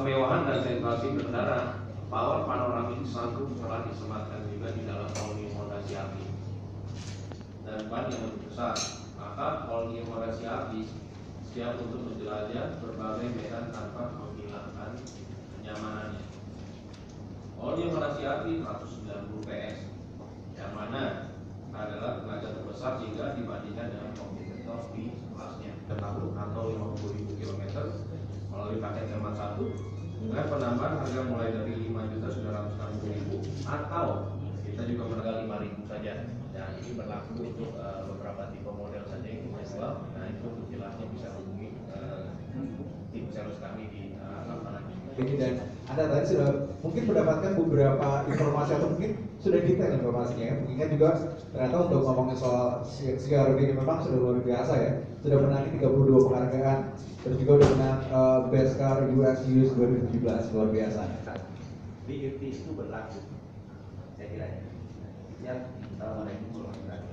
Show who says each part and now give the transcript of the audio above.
Speaker 1: kemewahan dan sentrasi berkendara. Power panoramik sunroof telah disematkan juga di dalam all-new Honda CR-V dan ban yang lebih besar. Maka all-new Honda CR-V siap untuk menjelajah berbagai medan tanpa menghilangkan kenyamanannya. All-new Honda CR-V 190 PS, yang mana adalah tenaga terbesar jika dibandingkan dengan kompetitor di kelasnya. Tahun atau 50.000 km melalui paket hemat 1 dengan penambahan harga mulai dari 5.960.000 atau kita juga menanggal 5.000 saja. Dan ini berlaku untuk beberapa tipe model saja yang kita jual. Nah itu untuk jelasnya bisa hubungi tim sales kami di lapangan.
Speaker 2: Dan Anda tadi sudah mungkin mendapatkan beberapa informasi atau mungkin sudah detail informasinya ya. Mengingat juga ternyata untuk ngomongin soal CR-V ini memang sudah luar biasa ya. Sudah menang 32 penghargaan, terus juga udah menang Best Car US Youth 2017, luar biasa.
Speaker 3: BUT itu berlaku, saya kira ya. Assalamualaikum warahmatullahi wabarakatuh.